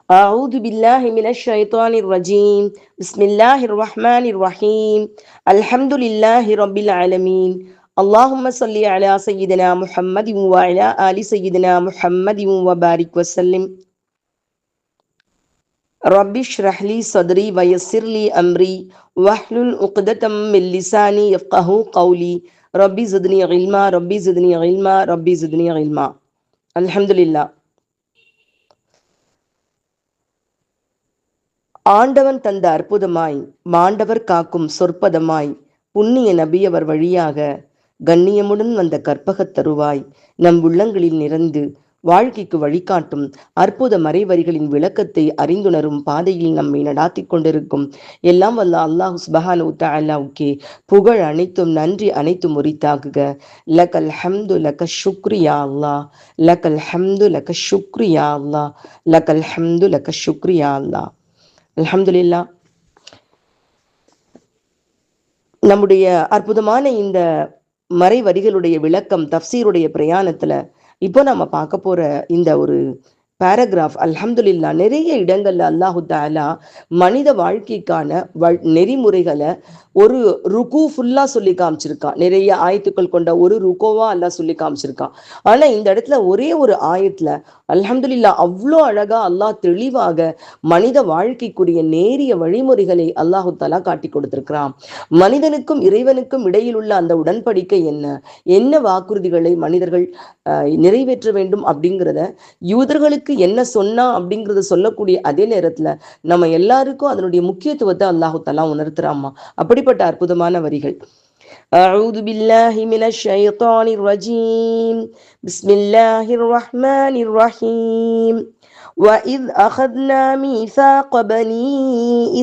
أعوذ بالله من الشيطان الرجيم بسم الله الرحمن الرحيم الحمد لله رب العالمين اللهم صل على سيدنا محمد وعلى آل سيدنا محمد وبارك وسلم رب اشرح لي صدري ويسر لي أمري واحلل عقدة من لساني يفقه قولي ربي زدني علما ربي زدني علما ربي زدني علما الحمد لله. ஆண்டவன் தந்த அற்புதமாய் மாண்டவர் காக்கும் சொற்பதமாய் புண்ணிய நபியவர் வழியாக கண்ணியமுடன் வந்த கற்பகத் தருவாய் நம் உள்ளங்களில் நிறைந்து வாழ்க்கைக்கு வழிகாட்டும் அற்புத மறைவரிகளின் விளக்கத்தை அறிந்துணரும் பாதையில் நம்மை நடாத்தி கொண்டிருக்கும் எல்லாம் வல்ல அல்லாஹ் சுப்ஹானஹு தஆலாவுக்கே புகழ் அனைத்தும் நன்றி அனைத்தும் உரித்தாகுக. லக்கல் ஹம்து லக்க ஷுக்ரியா அல்லாஹ், லக்கல் ஹம்து லக்க ஷுக்ரியா அல்லாஹ், லக்கல் ஹம்து லக்க ஷுக்ரியா அல்லாஹ். அல்ஹம்துலில்லா. நம்முடைய அற்புதமான இந்த மறைவரிகளுடைய விளக்கம் தஃப்சீருடைய பிரயாணத்துல இப்போ நம்ம பார்க்க போற இந்த ஒரு பேராகிராஃப் அல்ஹம்துலில்லா நிறைய இடங்கள்ல அல்லாஹு தஆலா மனித வாழ்க்கைக்கான நெறிமுறைகளை ஒரு ருக்கு ஃபுல்லா சொல்லி காமிச்சிருக்கான். நிறைய ஆயத்துக்கள் கொண்ட ஒரு ருக்கோவா அல்லாஹ் சொல்லி காமிச்சிருக்கான். ஆனா இந்த இடத்துல ஒரே ஒரு ஆயத்துல அல்ஹம்துலில்லா அவ்வளோ அழகா அல்லாஹ் தெளிவாக மனித வாழ்க்கைக்குரிய நேரிய வழிமுறைகளை அல்லாஹு தஆலா காட்டி கொடுத்திருக்கிறான். மனிதனுக்கும் இறைவனுக்கும் இடையில் உள்ள அந்த உடன்படிக்கை என்ன வாக்குறுதிகளை மனிதர்கள் நிறைவேற்ற வேண்டும் அப்படிங்கிறத யூதர்களுக்கு என்ன சொன்னா அப்படிங்கறத சொல்லக்கூடிய அதே நேரத்துல நம்ம எல்லாருக்கும் அதனுடைய முக்கியத்துவத்தை அல்லாஹு தஆலா உணர்த்துறாமா. அப்படிப்பட்ட அற்புதமான வரிகள். أعوذ بالله من الشيطان الرجيم بسم الله الرحمن الرحيم وإذ أخذنا ميثاق بني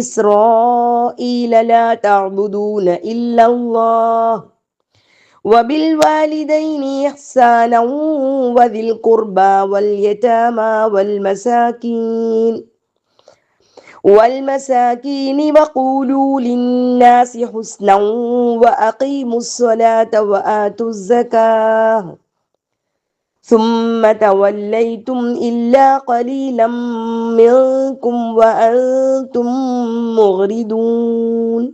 إسرائيل لا تعبدون إلا الله وبالوالدين إحسانا وذي القربى واليتامى والمساكين وقولوا للناس حسنا وأقيموا الصلاة وآتوا الزكاة ثم توليتم إلا قليلا منكم وأنتم مغرضون.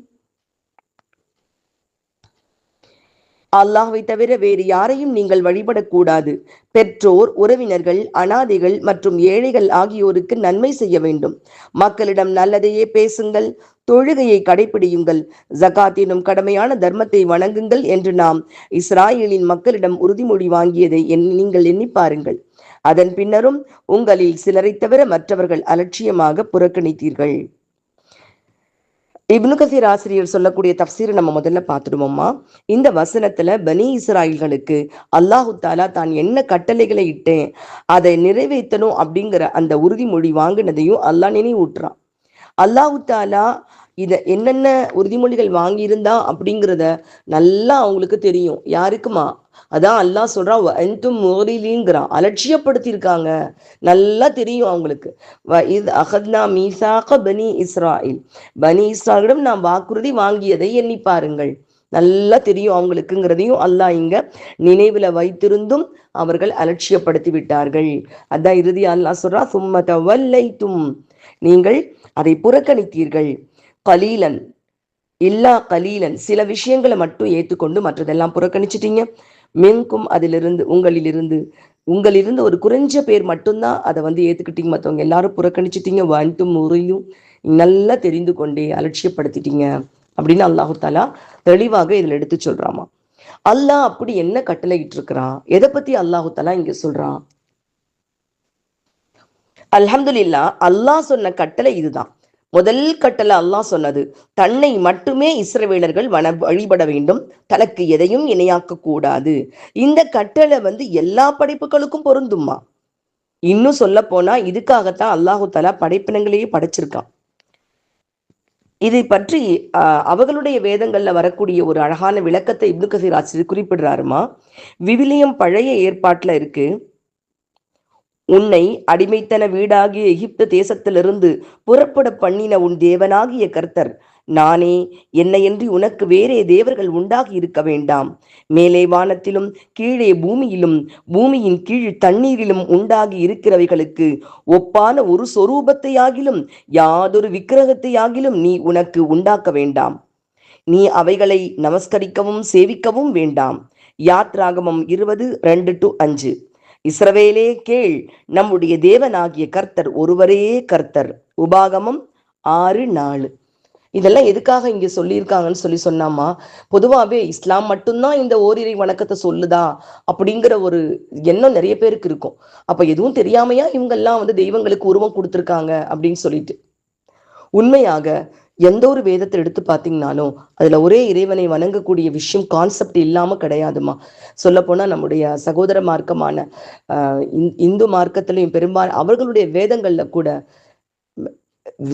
அல்லாஹ்வை தவிர வேறு யாரையும் நீங்கள் வழிபடக்கூடாது. பெற்றோர், உறவினர்கள், அனாதைகள் மற்றும் ஏழைகள் ஆகியோருக்கு நன்மை செய்ய வேண்டும். மக்களிடம் நல்லதையே பேசுங்கள். தொழுகையை கடைபிடியுங்கள். ஜகாத் எனும் கடமையான தர்மத்தை வணங்குங்கள் என்று நாம் இஸ்ராயேலின் மக்களிடம் உறுதிமொழி வாங்கியதை நீங்கள் எண்ணி பாருங்கள். அதன் பின்னரும் உங்களில் சிலரை தவிர மற்றவர்கள் அலட்சியமாக புறக்கணித்தீர்கள். இப்னு கசீர் ஆசிரியர் சொல்லக்கூடிய தஃப்சீரை நம்ம முதல்ல பார்த்துடுவோமா. இந்த வசனத்துல பனி இஸ்ராயல்களுக்கு அல்லாஹு தாலா தான் என்ன கட்டளைகளை இட்டேன் அதை நிறைவேற்றணும் அப்படிங்கிற அந்த உறுதிமொழி வாங்கினதையும் அல்லாஹ் நினைவூட்டுறான். அல்லாஹு தாலா என்னென்ன உறுதிமொழிகள் வாங்கியிருந்தா அப்படிங்கிறத நல்லா அவங்களுக்கு தெரியும். யாருக்குமா? அதான் அல்லாஹ் சொல்றான், அலட்சியப்படுத்தியிருக்காங்க. நல்லா தெரியும் அவங்களுக்கு. பனி இஸ்ராயில், பனி இஸ்ராயிலிடம் நாம் வாக்குறுதி வாங்கியதை எண்ணி பாருங்கள். நல்லா தெரியும் அவங்களுக்குங்கிறதையும் அல்லாஹ் இங்க நினைவுல வைத்திருந்தும் அவர்கள் அலட்சியப்படுத்தி விட்டார்கள். அதான் இறுதி அல்லாஹ் சொல்றான், சும்ம தவல்லைத்தும், நீங்கள் அதை புறக்கணித்தீர்கள். கலீலன் இல்லா கலீலன், சில விஷயங்களை மட்டும் ஏற்றுக்கொண்டு மற்றதெல்லாம் புறக்கணிச்சிட்டீங்க. மின்கும், அதிலிருந்து உங்களிலிருந்து ஒரு குறைஞ்ச பேர் மட்டும்தான் அதை ஏத்துக்கிட்டீங்க. மற்றவங்க எல்லாரும் புறக்கணிச்சிட்டீங்க. வந்தும் முறையும் நல்லா தெரிந்து கொண்டே அலட்சியப்படுத்திட்டீங்க அப்படின்னு அல்லாஹு தாலா தெளிவாக இதுல எடுத்து சொல்றாமா. அல்லாஹ் அப்படி என்ன கட்டளை இட்டு இருக்கிறான்? எதை பத்தி அல்லாஹு தாலா இங்க சொல்றான்? அல்ஹம்துலில்லாஹ், அல்லாஹ் சொன்ன கட்டளை இதுதான். முதல் கட்டளை அல்லாஹ் சொன்னது, தன்னை மட்டுமே இஸ்ரவேலர்கள் வழிபட வேண்டும், தனக்கு எதையும் இணையாக்க கூடாது. இந்த கட்டளை எல்லா படைப்புகளுக்கும் பொருந்துமா. இன்னும் சொல்ல போனா இதுக்காகத்தான் அல்லாஹு தஆலா படைப்பினங்களையே படைச்சிருக்கான். இதை பற்றி அவர்களுடைய வேதங்கள்ல வரக்கூடிய ஒரு அழகான விளக்கத்தை இப்னு கசீர் ஆசிரியர் குறிப்பிடுறாருமா. விவிலியம் பழைய ஏற்பாட்டுல இருக்கு. உன்னை அடிமைத்தன வீடாகிய எகிப்து தேசத்திலிருந்து புறப்பட பண்ணின உன் தேவனாகிய கர்த்தர் நானே, என்னையன்றி உனக்கு வேறே தேவர்கள் உண்டாகி இருக்க வேண்டாம். மேலே வானத்திலும் கீழே பூமியிலும் பூமியின் கீழ் தண்ணீரிலும் உண்டாகி இருக்கிறவைகளுக்கு ஒப்பான ஒரு சொரூபத்தையாகிலும் யாதொரு விக்கிரகத்தையாகிலும் நீ உனக்கு உண்டாக்க வேண்டாம். நீ அவைகளை நமஸ்கரிக்கவும் சேவிக்கவும் வேண்டாம். யாத்ராகமம் 20:2-5. இஸ்ரவேலே கேள், நம்முடைய தேவனாகிய கர்த்தர் ஒருவரே கர்த்தர். உபாகமம் 6:4. இதெல்லாம் எதுக்காக இங்க சொல்லியிருக்காங்கன்னு சொன்னாமா, பொதுவாகவே இஸ்லாம் மட்டும்தான் இந்த ஓரிரை வணக்கத்தை சொல்லுதா அப்படிங்கிற ஒரு எண்ணம் நிறைய பேருக்கு இருக்கும். அப்ப எதுவும் தெரியாமையா இவங்கெல்லாம் தெய்வங்களுக்கு உருவம் கொடுத்துருக்காங்க அப்படின்னு சொல்லிட்டு. உண்மையாக எந்த ஒரு வேதத்தை எடுத்து பார்த்தீங்கன்னாலும் அதுல ஒரே இறைவனை வணங்கக்கூடிய விஷயம் கான்செப்ட் இல்லாம கிடையாதுமா. சொல்ல போனா நம்முடைய சகோதர மார்க்கமான இந்து மார்க்கத்திலையும் பெரும்பாலும் அவர்களுடைய வேதங்கள்ல கூட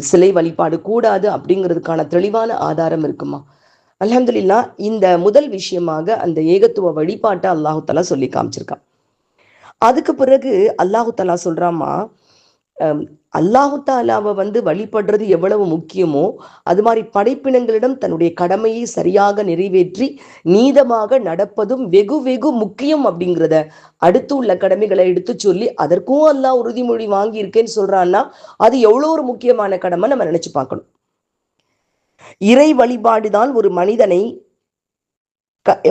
சிலை வழிபாடு கூடாது அப்படிங்கிறதுக்கான தெளிவான ஆதாரம் இருக்குமா. அல்ஹம்துலில்லாஹ், இந்த முதல் விஷயமாக அந்த ஏகத்துவ வழிபாட்டை அல்லாஹு தஆலா சொல்லி காமிச்சிருக்கான். அதுக்கு பிறகு அல்லாஹு தஆலா சொல்றாமா, அல்லாஹு தாலாவை வழிபடுறது எவ்வளவு முக்கியமோ அது மாதிரி படைப்பினங்களிடம் தன்னுடைய கடமையை சரியாக நிறைவேற்றி நீதமாக நடப்பதும் வெகு வெகு முக்கியம் அப்படிங்கிறத அடுத்து உள்ள கடமைகளை எடுத்து சொல்லி அதற்கும் அல்லாஹ் உறுதிமொழி வாங்கி இருக்கேன்னு சொல்றான்னா அது எவ்வளோ ஒரு முக்கியமான கடமை நம்ம நினைச்சு பார்க்கணும். இறை வழிபாடுதான் ஒரு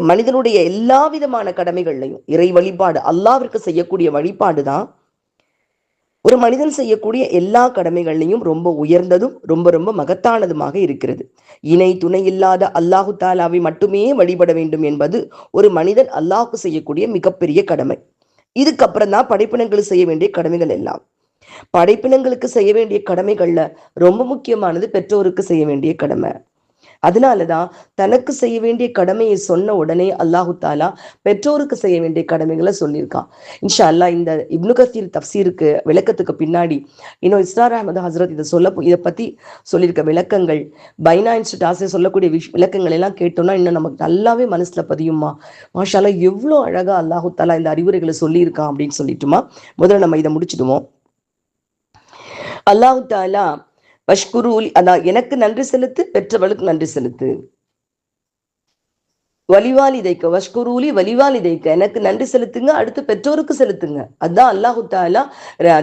மனிதனுடைய எல்லா விதமான கடமைகள்லையும் இறை வழிபாடு, அல்லாஹ்விற்கு செய்யக்கூடிய வழிபாடு தான் ஒரு மனிதன் செய்யக்கூடிய எல்லா கடமைகள்லையும் ரொம்ப உயர்ந்ததும் ரொம்ப ரொம்ப மகத்தானதுமாக இருக்கிறது. இணை துணை இல்லாத அல்லாஹு தாலாவை மட்டுமே வழிபட வேண்டும் என்பது ஒரு மனிதன் அல்லாஹுக்கு செய்யக்கூடிய மிகப்பெரிய கடமை. இதுக்கப்புறம் தான் படைப்பினங்களுக்கு செய்ய வேண்டிய கடமைகள் எல்லாம். படைப்பினங்களுக்கு செய்ய வேண்டிய கடமைகள்ல ரொம்ப முக்கியமானது பெற்றோருக்கு செய்ய வேண்டிய கடமை. அதனாலதான் தனக்கு செய்ய வேண்டிய கடமையை சொன்ன உடனே அல்லாஹு தாலா பெற்றோருக்கு செய்ய வேண்டிய கடமைகளை சொல்லியிருக்கான். இன்ஷா அல்லாஹ் இந்த இப்னு கசீர் தஃப்சீருக்கு விளக்கத்துக்கு பின்னாடி இன்னும் இஸ்ரார் அஹமது ஹசரத் இதை பத்தி சொல்லியிருக்க விளக்கங்கள், பைனா இன்ஸ்டியூட் ஆசிரியர் சொல்லக்கூடிய விளக்கங்கள் எல்லாம் கேட்டோம்னா இன்னும் நமக்கு நல்லாவே மனசுல பதியுமா. மாஷா அல்லாஹ், எவ்வளோ அழகா அல்லாஹு தாலா இந்த அறிவுரைகளை சொல்லியிருக்கான் அப்படின்னு சொல்லிட்டுமா முதல்ல நம்ம இதை முடிச்சிடுவோம். அல்லாஹு தாலா வஷ்குரூலி, அதான் எனக்கு நன்றி செலுத்து, பெற்றவளுக்கு நன்றி செலுத்து. வலிவாலிதைக்க வஷ்குரூலி வலிவாலிதைக்க, எனக்கு நன்றி செலுத்துங்க, அடுத்து பெற்றோருக்கு செலுத்துங்க. அதுதான் அல்லாஹு தாலா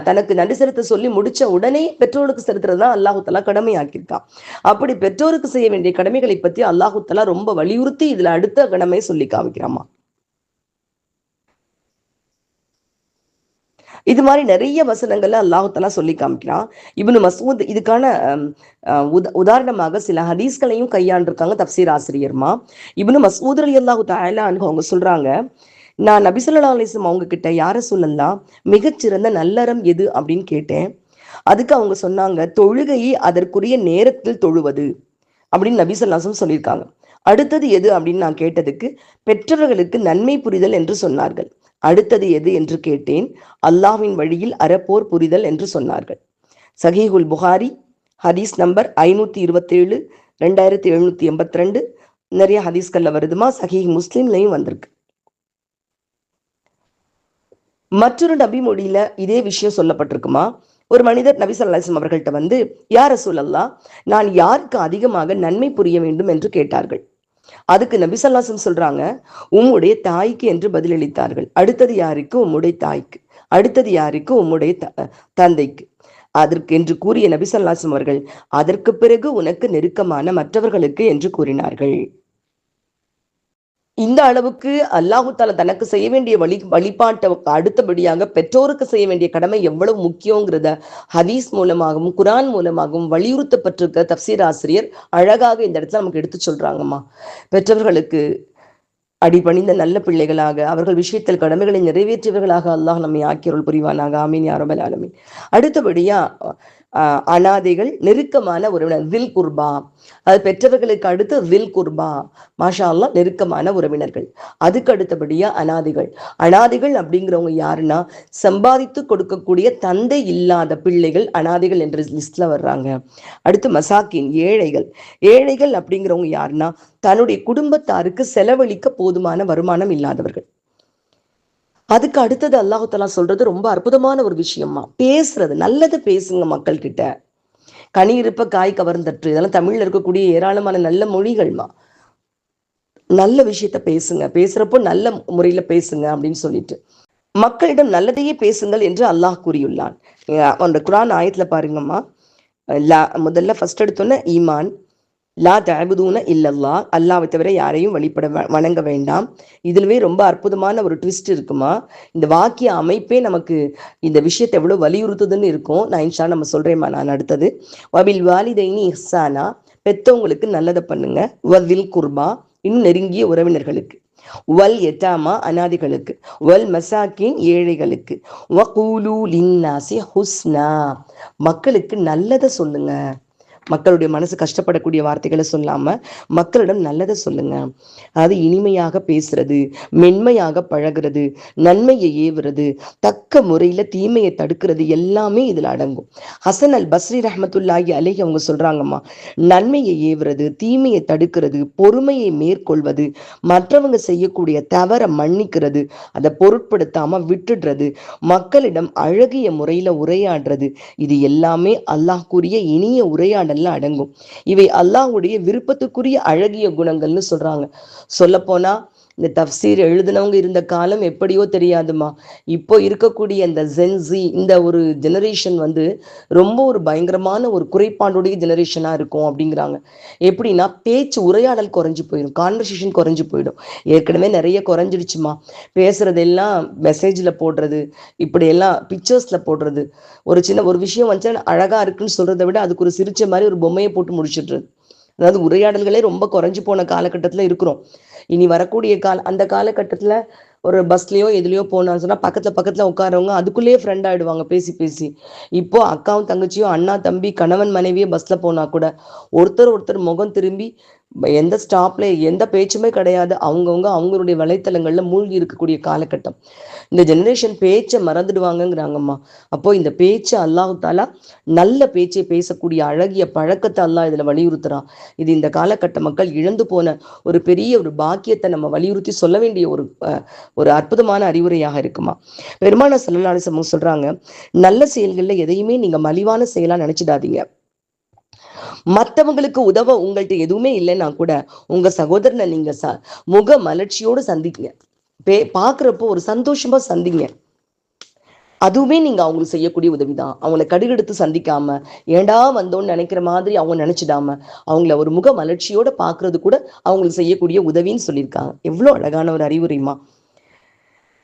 தனக்கு நன்றி செலுத்த சொல்லி முடிச்ச உடனே பெற்றோருக்கு செலுத்துறதுதான் அல்லாஹு தாலா கடமையாக்கியிருக்கான். அப்படி பெற்றோருக்கு செய்ய வேண்டிய கடமைகளை பத்தி அல்லாஹு தாலா ரொம்ப வலியுறுத்தி இதுல அடுத்த கடமை சொல்லி காமிக்கிறாமா. இது மாதிரி நிறைய வசனங்கள்ல அல்லாஹு தஆலா சொல்லி காமிக்கிறான். இப்னு மஸ்ஊத் இதுக்கான உதாரணமாக சில ஹதீஸ்களையும் கையாண்டிருக்காங்க தப்சீர் ஆசிரியர்மா. இப்னு மஸ்ஊத் ரலியல்லாஹு தஆலா அன்ஹு அவங்க சொல்றாங்க, நான் நபி ஸல்லல்லாஹு அலைஹி வஸல்லம் அவங்க கிட்ட யார சொல்லலாம் மிகச்சிறந்த நல்லறம் எது அப்படின்னு கேட்டேன். அதுக்கு அவங்க சொன்னாங்க, தொழுகையை அதற்குரிய நேரத்தில் தொழுவது அப்படின்னு நபி ஸல்லல்லாஹு அலைஹி வஸல்லம் சொல்லியிருக்காங்க. அடுத்தது எது அப்படின்னு நான் கேட்டதுக்கு பெற்றவர்களுக்கு நன்மை புரிதல் என்று சொன்னார்கள். அடுத்தது எது என்று கேட்டேன். அல்லாஹ்வின் வழியில் அறப்போர் புரிதல் என்று சொன்னார்கள். சஹீஹுல் புகாரி ஹதீஸ் நம்பர் 527, 2782 நிறைய ஹதீஸ்கள்ல வருதுமா. சஹீஹ் முஸ்லிம்லையும் வந்திருக்கு. மற்றொரு நபி மொழியில இதே விஷயம் சொல்லப்பட்டிருக்குமா. ஒரு மனிதர் நபி ஸல்லல்லாஹு அலைஹி வஸல்லம் அவர்கள்ட்ட யா ரசூலல்லாஹ், நான் யாருக்கு அதிகமாக நன்மை புரிய வேண்டும் என்று கேட்டார்கள். அதுக்கு நபி ஸல்லல்லாஹு அலைஹி வஸல்லம் சொல்றாங்க, உம்முடைய தாய்க்கு என்று பதிலளித்தார்கள். அடுத்தது யாருக்கு? உம்முடைய தாய்க்கு. அடுத்தது யாருக்கு? உம்முடைய தந்தைக்கு. அதற்கு என்று கூறிய நபி ஸல்லல்லாஹு அலைஹி வஸல்லம் அவர்கள் அதற்கு பிறகு உனக்கு நெருக்கமான மற்றவர்களுக்கு என்று கூறினார்கள். இந்த அளவுக்கு அல்லாஹு தாலா தனக்கு செய்ய வேண்டிய வழிபாட்டை அடுத்தபடியாக பெற்றோருக்கு செய்ய வேண்டிய கடமை எவ்வளவு முக்கியங்கிறத ஹதீஸ் மூலமாகவும் குரான் மூலமாகவும் வலியுறுத்தப்பட்டிருக்க தப்சீர் ஆசிரியர் அழகாக இந்த இடத்துல நமக்கு எடுத்து சொல்றாங்கம்மா. பெற்றவர்களுக்கு அடிபணிந்த நல்ல பிள்ளைகளாக அவர்கள் விஷயத்தில் கடமைகளை நிறைவேற்றியவர்களாக அல்லாஹ் நம்மை ஆக்கியருள் புரிவானாக. ஆமீன் யா ரப்பல் ஆலமீன். அடுத்தபடியா அனாதைகள், நெருக்கமான உறவினர், வில் குர்பா. அது பெற்றவர்களுக்கு அடுத்து வில் குர்பா, மாஷா அல்லாஹ், நெருக்கமான உறவினர்கள். அதுக்கு அடுத்தபடியா அனாதைகள். அனாதைகள் அப்படிங்கிறவங்க யாருன்னா சம்பாதித்து கொடுக்கக்கூடிய தந்தை இல்லாத பிள்ளைகள் அனாதைகள் என்ற லிஸ்ட்ல வர்றாங்க. அடுத்து மசாக்கின், ஏழைகள். ஏழைகள் அப்படிங்கிறவங்க யாருன்னா தன்னுடைய குடும்பத்தாருக்கு செலவழிக்க போதுமான வருமானம் இல்லாதவர்கள். அதுக்கு அடுத்தது அல்லாஹு தஆலா சொல்றது ரொம்ப அற்புதமான ஒரு விஷயமா, பேசுறது. நல்லது பேசுங்க மக்கள் கிட்ட. கனி இருப்ப காய் கவர்ந்தற்று, இதெல்லாம் தமிழ்ல இருக்கக்கூடிய ஏராளமான நல்ல மொழிகள்மா. நல்ல விஷயத்த பேசுங்க, பேசுறப்போ நல்ல முறையில பேசுங்க அப்படின்னு சொல்லிட்டு மக்களிடம் நல்லதையே பேசுங்கள் என்று அல்லாஹ் கூறியுள்ளான். அந்த குரான் ஆயத்துல பாருங்கம்மா, முதல்ல ஃபர்ஸ்ட் எடுத்தோன்னே ஈமான், லா தஅபுதூன இல்லல்லா, அல்லாவை தவிர யாரையும் வழிபட வணங்க வேண்டாம். இதுலவே ரொம்ப அற்புதமான ஒரு ட்விஸ்ட் இருக்குமா. இந்த வாக்கிய அமைப்பே நமக்கு இந்த விஷயத்தை எவ்வளவு வலியுறுத்துதுன்னு இருக்கும். நான் இன்ஷா நம்ம சொல்றேம்மா. நான் அடுத்தது வபில் வாலிதைனி இஹ்சானா, பெத்தவங்களுக்கு நல்லதை பண்ணுங்க. வதில் குர்பா, இன்னும் நெருங்கிய உறவினர்களுக்கு. வல் எட்டாமா, அனாதிகளுக்கு. வல் மசாக்கின், ஏழைகளுக்கு. வகூலு லின்னாசி ஹுஸ்னா, மக்களுக்கு நல்லதை சொல்லுங்க. மக்களுடைய மனசு கஷ்டப்படக்கூடிய வார்த்தைகளை சொல்லாம மக்களிடம் நல்லதை சொல்லுங்க. அது இனிமையாக பேசுறது, மென்மையாக பழகிறது, நன்மையை ஏவுறது, தக்க முறையில தீமையை தடுக்கிறது, எல்லாமே இதுல அடங்கும். ஹசன் அல் பஸ்ரி ரஹ்மத்துல்லாஹி அலைஹி அவங்க சொல்றாங்கம்மா, நன்மையை ஏவுறது, தீமையை தடுக்கிறது, பொறுமையை மேற்கொள்வது, மற்றவங்க செய்யக்கூடிய தவற மன்னிக்கிறது, அதை பொருட்படுத்தாம விட்டுடுறது, மக்களிடம் அழகிய முறையில உரையாடுறது, இது எல்லாமே அல்லாஹ் கூறிய இனிய உரையாடல்ல அடங்கும். இவை அல்லாஹ்வுடைய விருப்பத்துக்குரிய அழகிய குணங்கள்னு சொல்றாங்க. சொல்ல போனா இந்த தஃப்சீர் எழுதினவங்க இருந்த காலம் எப்படியோ தெரியாதுமா. இப்போ இருக்கக்கூடிய இந்த ஜென்சி, இந்த ஒரு ஜெனரேஷன் ரொம்ப ஒரு பயங்கரமான ஒரு குறைபாடுடைய ஜெனரேஷனா இருக்கும் அப்படிங்கிறாங்க. எப்படின்னா பேச்சு உரையாடல் குறைஞ்சு போயிடும், கான்வர்சேஷன் குறைஞ்சு போயிடும். ஏற்கனவே நிறைய குறைஞ்சிடுச்சுமா. பேசுறதெல்லாம் மெசேஜ்ல போடுறது, இப்படி எல்லாம் பிக்சர்ஸ்ல போடுறது. ஒரு சின்ன ஒரு விஷயம் வந்துச்சு அழகா இருக்குன்னு சொல்றதை விட அதுக்கு ஒரு சிரிச்ச மாதிரி ஒரு பொம்மையை போட்டு முடிச்சிடுறது. அதாவது உரையாடல்களே ரொம்ப குறைஞ்சு போன காலகட்டத்துல இருக்கிறோம். இனி வரக்கூடிய அந்த காலகட்டத்துல ஒரு பஸ்லயோ எதுலயோ போனான்னு சொன்னா பக்கத்துல பக்கத்துல உட்காரவங்க அதுக்குள்ளேயே ஃப்ரெண்ட் ஆயிடுவாங்க பேசி பேசி. இப்போ அக்காவும் தங்கச்சியும், அண்ணா தம்பி, கணவன் மனைவியே பஸ்ல போனா கூட ஒருத்தர் ஒருத்தர் முகம் திரும்பி எந்த ஸ்டாப்ல எந்த பேச்சுமே கிடையாது. அவங்கவுங்க அவங்களுடைய வலைத்தளங்கள்ல மூழ்கி இருக்கக்கூடிய காலகட்டம். இந்த ஜெனரேஷன் பேச்சை மறந்துடுவாங்கங்கிறாங்கம்மா. அப்போ இந்த பேச்சு அல்லாஹ் தாலா நல்ல பேச்சை பேசக்கூடிய அழகிய பழக்கத்தை அல்லாஹ் இதுல வலியுறுத்துறான். இது இந்த காலகட்ட மக்கள் இழந்து போன ஒரு பெரிய ஒரு பாக்கியத்தை நம்ம வலியுறுத்தி சொல்ல வேண்டிய ஒரு அற்புதமான அறிவுரையாக இருக்குமா. பெருமானார் ஸல்லல்லாஹு அலைஹி வஸல்லம் சொல்றாங்க, நல்ல செயல்கள்ல எதையுமே நீங்க மலிவான செயலா நினைச்சிடாதீங்க. மற்றவங்களுக்கு உதவ உங்கள்கிட்ட எதுவுமே இல்லைன்னா கூட உங்க சகோதரனை நீங்க முக மலர்ச்சியோடு சந்திங்க. பாக்குறப்போ ஒரு சந்தோஷமா சந்திங்க. அதுவுமே நீங்க அவங்களுக்கு செய்யக்கூடிய உதவிதான். அவங்கள கடுகெடுத்து சந்திக்காம, ஏண்டா வந்தோன்னு நினைக்கிற மாதிரி அவங்க நினைச்சிடாம, அவங்கள ஒரு முக மலர்ச்சியோட பாக்குறது கூட அவங்களுக்கு செய்யக்கூடிய உதவின்னு சொல்லியிருக்காங்க. எவ்வளவு அழகான ஒரு அறிவுரைமா.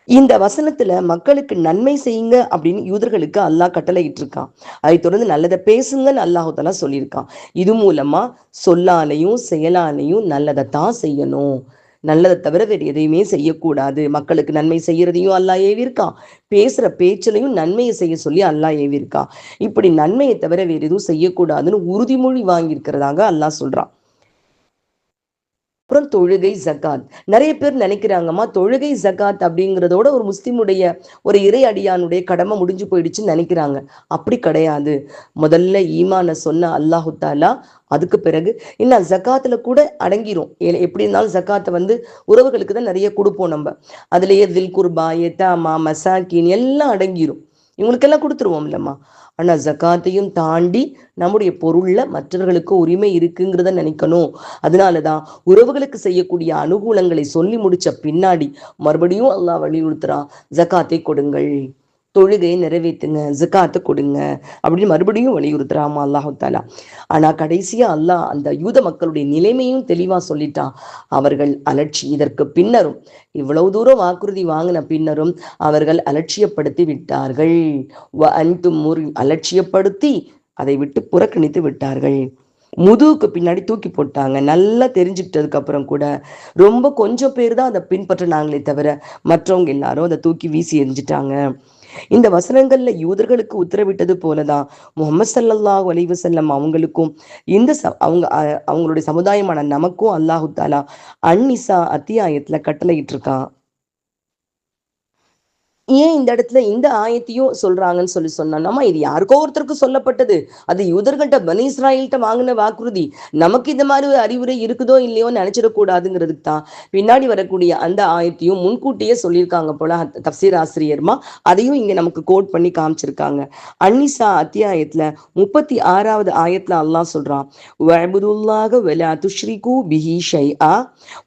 இந்த வசனத்துல மக்களுக்கு நன்மை செய்யுங்க அப்படின்னு யூதர்களுக்கு அல்லாஹ் கட்டளையிட்டு இருக்கான். அதை தொடர்ந்து நல்லதை பேசுங்கன்னு அல்லாஹ் தஆலா சொல்லியிருக்கான். இது மூலமா சொல்லாலையும் செயலாலையும் நல்லதைத்தான் செய்யணும். நல்லதை தவிர வேறு எதையுமே செய்யக்கூடாது. மக்களுக்கு நன்மை செய்யறதையும் அல்லாஹ் ஏவிருக்கான், பேசுற பேச்சிலையும் நன்மையை செய்ய சொல்லி அல்லாஹ் ஏவிருக்கான். இப்படி நன்மையை தவிர வேறு எதுவும் செய்யக்கூடாதுன்னு உறுதிமொழி வாங்கியிருக்கிறதாக அல்லாஹ் சொல்றான். அப்புறம் தொழுகை, ஜகாத். நிறைய பேர் நினைக்கிறாங்கம்மா, தொழுகை ஜகாத் அப்படிங்கிறதோட ஒரு முஸ்லிமுடைய ஒரு இறை அடியானுடைய கடமை முடிஞ்சு போயிடுச்சுன்னு நினைக்கிறாங்க. அப்படி கிடையாது. முதல்ல ஈமான சொன்ன அல்லாஹு தாலா அதுக்கு பிறகு இன்னும் ஜக்காத்துல கூட அடங்கிரும். எப்படி இருந்தாலும் ஜக்காத்தை உறவுகளுக்கு தான் நிறைய கொடுப்போம் நம்ம. அதுலயே தில் குர்பா, எத்தாமா, மசாக்கின் எல்லாம் அடங்கிரும். இவங்களுக்கெல்லாம் கொடுத்துருவோம் இல்லம்மா. ஆனா ஜக்காத்தையும் தாண்டி நம்முடைய பொருள்ல மற்றவர்களுக்கு உரிமை இருக்குங்கிறத நினைக்கணும். அதனாலதான் உறவுகளுக்கு செய்யக்கூடிய அனுகூலங்களை சொல்லி முடிச்ச பின்னாடி மறுபடியும் அல்லாஹ் வலியுறுத்துறான், ஜக்காத்தை கொடுங்கள், தொழுகையை நிறைவேற்றுங்க, ஜக்காத்தை கொடுங்க அப்படின்னு மறுபடியும் வலியுறுத்துறாமா அல்லாஹு தாலா. ஆனா கடைசியா அல்லாஹ் அந்த யூத மக்களுடைய நிலைமையும் தெளிவா சொல்லிட்டான். அவர்கள் இதற்கு பின்னரும், இவ்வளவு தூரம் வாக்குறுதி வாங்கின பின்னரும் அவர்கள் அலட்சியப்படுத்தி விட்டார்கள். அலட்சியப்படுத்தி அதை விட்டு புறக்கணித்து விட்டார்கள். முதுகுக்கு பின்னாடி தூக்கி போட்டாங்க. நல்லா தெரிஞ்சுக்கிட்டதுக்கு அப்புறம் கூட ரொம்ப கொஞ்சம் பேர் தான் அதை பின்பற்றினாங்களே தவிர மற்றவங்க எல்லாரும் அதை தூக்கி வீசி எரிஞ்சிட்டாங்க. இந்த வசனங்கள்ல யூதர்களுக்கு உத்தரவிட்டது போலதான் முஹம்மது ஸல்லல்லாஹு அலைஹி வஸல்லம் அவங்களுக்கும் அவங்களுடைய சமுதாயமான நமக்கும் அல்லாஹு தாலா அன்-நிசா அத்தியாயத்துல கட்டளையிட்டு இருக்கான். ஏன் இந்த இடத்துல இந்த ஆயத்தையும் சொல்றாங்கன்னு சொன்னா இது யாருக்கோ ஒருத்தருக்கு சொல்லப்பட்டது, அது யூதர்கள்ட்ட பனி இஸ்ராயல்கிட்ட வாங்கின வாக்குறுதி, நமக்கு இந்த மாதிரி ஒரு அறிவுரை இருக்குதோ இல்லையோ நினைச்சிடக்கூடாதுங்கிறதுக்கு தான் பின்னாடி வரக்கூடிய அந்த ஆயத்தையும் முன்கூட்டியே சொல்லியிருக்காங்க போல தப்சீர் ஆசிரியர்மா. அதையும் இங்க நமக்கு கோட் பண்ணி காமிச்சிருக்காங்க. அன்னிசா அத்தியாயத்துல 36வது ஆயத்துல அல்லாஹ் சொல்றான், வஅபுதுல்லாஹ வலா துஷ்ரிகு பிஹி ஷைஆ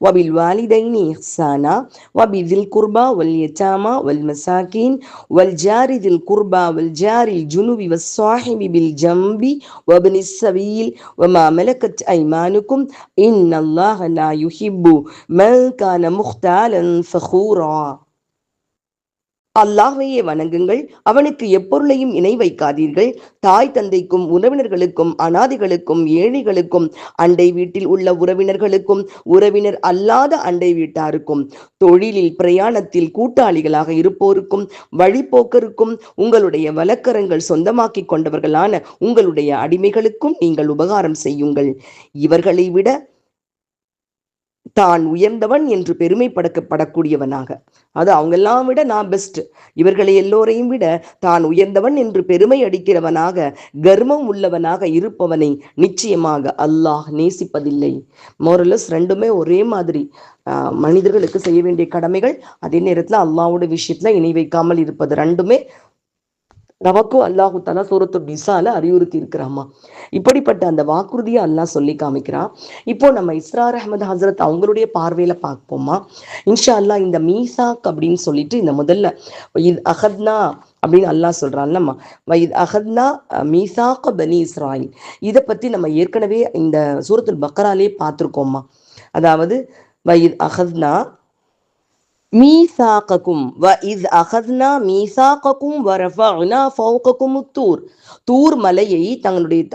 வபில் வாலிதைனி இஹ்சானா வபிதில் குர்பா வல் யதாமா வல் மசாகின் வல் ஜாரி தில் குர்பா வல் ஜாரில் ஜுனுபி வஸ்ஸாஹிபி பில் ஜம்பி வப்னிஸ் ஸபீல் வமா மலக்கத் ஐமானுக்கும் இன்னல்லாஹ லா யுஹிப்பு மன் கான முக்தாலன் ஃபகூரா. அல்லாஹ்வையே வணங்குங்கள், அவனுக்கு எப்பொருளையும் இணை வைக்காதீர்கள். தாய் தந்தைக்கும் உறவினர்களுக்கும் அனாதைகளுக்கும் ஏழைகளுக்கும் அண்டை வீட்டில் உள்ள உறவினர்களுக்கும் உறவினர் அல்லாத அண்டை வீட்டாருக்கும் தொழிலில் பிரயாணத்தில் கூட்டாளிகளாக இருப்போருக்கும் வழிபோக்கருக்கும் உங்களுடைய வழக்கரங்கள் சொந்தமாக்கி கொண்டவர்களான உங்களுடைய அடிமைகளுக்கும் நீங்கள் உபகாரம் செய்யுங்கள். இவர்களை விட தான் உயர்ந்தவன் என்று பெருமைப்படக்கூடியவனாக, அது அவங்க எல்லாம் விட நான் பெஸ்ட், இவர்களை எல்லோரையும் விட தான் உயர்ந்தவன் என்று பெருமை அடிக்கிறவனாக கர்வம் உள்ளவனாக இருப்பவனை நிச்சயமாக அல்லாஹ் நேசிப்பதில்லை. மோரலஸ் ரெண்டுமே ஒரே மாதிரி. மனிதர்களுக்கு செய்ய வேண்டிய கடமைகள், அதே நேரத்துல அல்லாஹ்வோட விஷயத்துல இணை வைக்காமல் இருப்பது, ரெண்டுமே நமக்கும் அல்லாஹு தாலா சூரத்து நிசால அறிவுறுத்தி இருக்கிறாமா. இப்படிப்பட்ட அந்த வாக்குறுதியை அல்லாஹ் சொல்லி காமிக்கிறான். இப்போ நம்ம இஸ்ரார் அஹமது ஹசரத் அவங்களுடைய பார்வையில பார்ப்போமா. இன்ஷா அல்லாஹ் இந்த மீசாக் அப்படின்னு சொல்லிட்டு இந்த முதல்ல இது அஹத்னா அப்படின்னு அல்லாஹ் சொல்றான்லம்மா, வைத் அஹத்னா மீசாக் பனி இஸ்ராயில், இதை பத்தி நம்ம ஏற்கனவே இந்த சூரத்துல் பக்கராலே பார்த்துருக்கோம்மா. அதாவது வைத் அஹத்னா மீசாக்கும் வ இஸ் அகத்னா மீசாக்கும் வரஃபஅனா ஃபௌகக்கும் தூர், தூர் மலையை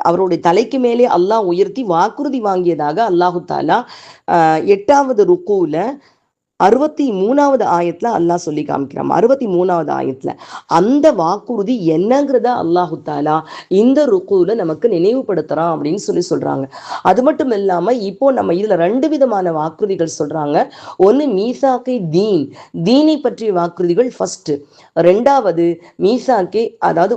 அவருடைய தலைக்கு மேலே அல்லாஹ் உயர்த்தி வாக்குறுதி வாங்கியதாக அல்லாஹு தாலா 8வது ருக்கூல 63வது ஆயத்துல அல்லாஹ் சொல்லி காமிக்கிறான். 63வது ஆயத்துல அந்த வாக்குறுதி என்னங்கிறத அல்லாஹு தாலா இந்த ருக்குல நமக்கு நினைவுபடுத்துறான் அப்படின்னு சொல்றாங்க. அது மட்டும் இல்லாம இப்போ நம்ம இதுல 2 விதமான வாக்குறுதிகள் சொல்றாங்க. ஒன்னு மீசாக்கை தீனை பற்றிய வாக்குறுதிகள் ஃபர்ஸ்ட், 2வது மீசாக்கை அதாவது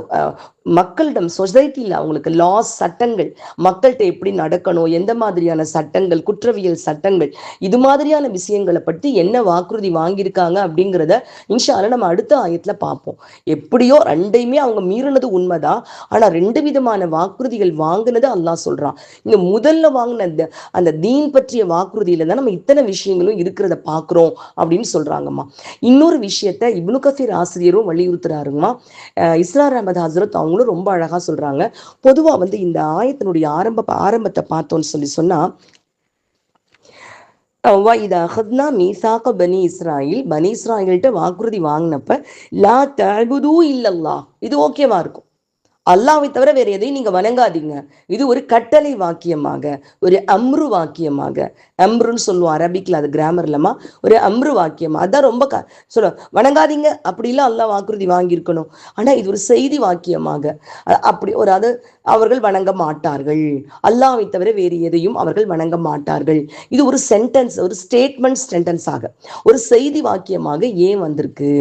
மக்களிடம் சொசைட்டியில் அவங்களுக்கு லாஸ் சட்டங்கள், மக்கள்கிட்ட எப்படி நடக்கணும், எந்த மாதிரியான சட்டங்கள், குற்றவியல் சட்டங்கள், இது மாதிரியான விஷயங்களை பற்றி என்ன வாக்குறுதி வாங்கியிருக்காங்க அப்படிங்கிறத இன்ஷா அல்லாஹ் நம்ம அடுத்த ஆயத்துல பார்ப்போம். எப்படியோ ரெண்டையுமே அவங்க மீறினது உண்மைதான், ஆனா 2 விதமான வாக்குறுதிகள் வாங்கினது அல்லாஹ் சொல்றான். இங்க முதல்ல வாங்கின அந்த தீன் பற்றிய வாக்குறுதியில தான் நம்ம இத்தனை விஷயங்களும் இருக்கிறத பார்க்கிறோம் அப்படின்னு சொல்றாங்கம்மா. இன்னொரு விஷயத்த இப்னு கசீர் ஆசிரியரும் வலியுறுத்துறாருங்கம்மா. இஸ்ரார் அஹமது ஹசரத் அவங்க ரொம்ப அழகா சொல்றாங்க. பொதுவா இந்த ஆயத்தினுடைய ஆரம்பத்தை பார்த்தோம்னு சொன்னா, பனி இஸ்ராயில்கிட்ட வாக்குறுதி வாங்கினப்ப லா தஅபுது இல்லல்லாஹ், இது ஓகேவா இருக்கும், அல்லாஹ்வை தவிர வேற எதையும் நீங்க வணங்காதீங்க. இது ஒரு கட்டளை வாக்கியமாக, ஒரு அம்ரு வாக்கியமாக, அம்ருன்னு சொல்லுவோம் அரபிக்ல, அது கிராமர்லமா ஒரு அம்ரு வாக்கியமா, அதான் ரொம்ப சொல்ல வணங்காதீங்க அப்படிலாம் அல்லாஹ் வாக்குறுதி வாங்கியிருக்கணும். ஆனா இது ஒரு செய்தி வாக்கியமாக, அப்படி ஒரு அது அவர்கள் வணங்க மாட்டார்கள், அல்லாஹ்வை தவிர வேறு எதையும் அவர்கள் வணங்க மாட்டார்கள். இது ஒரு சென்டென்ஸ், ஒரு ஸ்டேட்மெண்ட் சென்டென்ஸாக, ஒரு செய்தி வாக்கியமாக ஏன் வந்திருக்கு?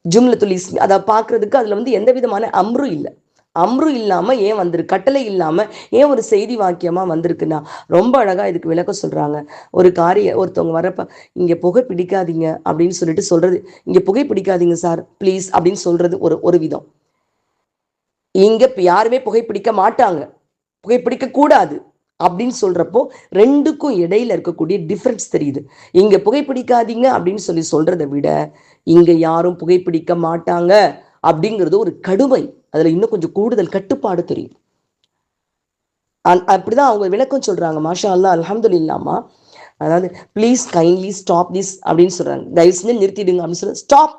ஜும்லத்துல் இஸ்மி அதை பார்க்கறதுக்கு அதுல எந்த விதமான அம்ரு இல்லை, அம்ரு இல்லாம ஏன் வந்திருக்கு, கட்டளை இல்லாம ஏன் ஒரு செய்தி வாக்கியமா வந்திருக்குன்னா ரொம்ப அழகா இதுக்கு விளக்கம் சொல்றாங்க. ஒரு ஒருத்தவங்க வரப்ப இங்க புகை பிடிக்காதீங்க அப்படின்னு சொல்றது, இங்க புகை பிடிக்காதீங்க சார் பிளீஸ் அப்படின்னு சொல்றது ஒரு விதம். இங்க யாருமே புகைப்பிடிக்க மாட்டாங்க, புகைப்பிடிக்க கூடாது அப்படின்னு சொல்றப்போ ரெண்டுக்கும் இடையில இருக்கக்கூடிய டிஃபரன்ஸ் தெரியுது. இங்க புகைப்பிடிக்காதீங்க அப்படின்னு சொல்றதை விட இங்க யாரும் புகைப்பிடிக்க மாட்டாங்க அப்படிங்கிறது ஒரு கடுமை, அதுல இன்னும் கொஞ்சம் கூடுதல் கட்டுப்பாடு தெரியும். அப்படிதான் அவங்க விளக்கம் சொல்றாங்க. மாஷா அல்லாஹ் அல்ஹம்துலில்லாஹ்மா. அதாவது ப்ளீஸ் கைண்ட்லி ஸ்டாப் திஸ் அப்படின்னு சொல்றாங்க, தயவு செஞ்சு நிறுத்திடுங்க அப்படின்னு சொல்லி ஸ்டாப்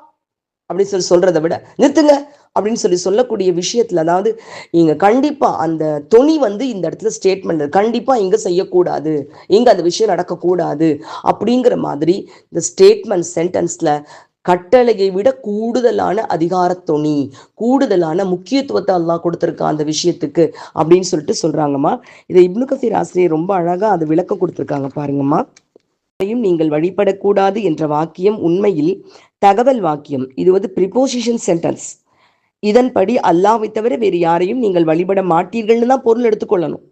அப்படின்னு சொல்றதை விட நிறுத்துங்க அப்படின்னு சொல்லக்கூடிய விஷயத்துல, அதாவது இங்க கண்டிப்பா அந்த துணி இந்த இடத்துல ஸ்டேட்மெண்ட் கண்டிப்பா இங்க செய்யக்கூடாது, இங்க அந்த விஷயம் நடக்கக்கூடாது அப்படிங்கிற மாதிரி இந்த ஸ்டேட்மெண்ட் சென்டென்ஸ்ல கட்டளையை விட கூடுதலான அதிகார துணி, கூடுதலான முக்கியத்துவத்தை அல்லாஹ் கொடுத்திருக்கான் அந்த விஷயத்துக்கு அப்படின்னு சொல்றாங்கம்மா. இதை இப்னு கசீர் ஆசிரியர் ரொம்ப அழகா அது விளக்கம் கொடுத்திருக்காங்க பாருங்கம்மா. நீங்கள் வழிபடக்கூடாது என்ற வாக்கியம் உண்மையில் தகவல் வாக்கியம், இது வந்து ப்ரிபோசிஷன் சென்டென்ஸ். இதன்படி அல்லாஹ்வை தவிர வேறு யாரையும் நீங்கள் வழிபட மாட்டீர்கள்னு தான் பொருள் எடுத்துக்கொள்ளணும்.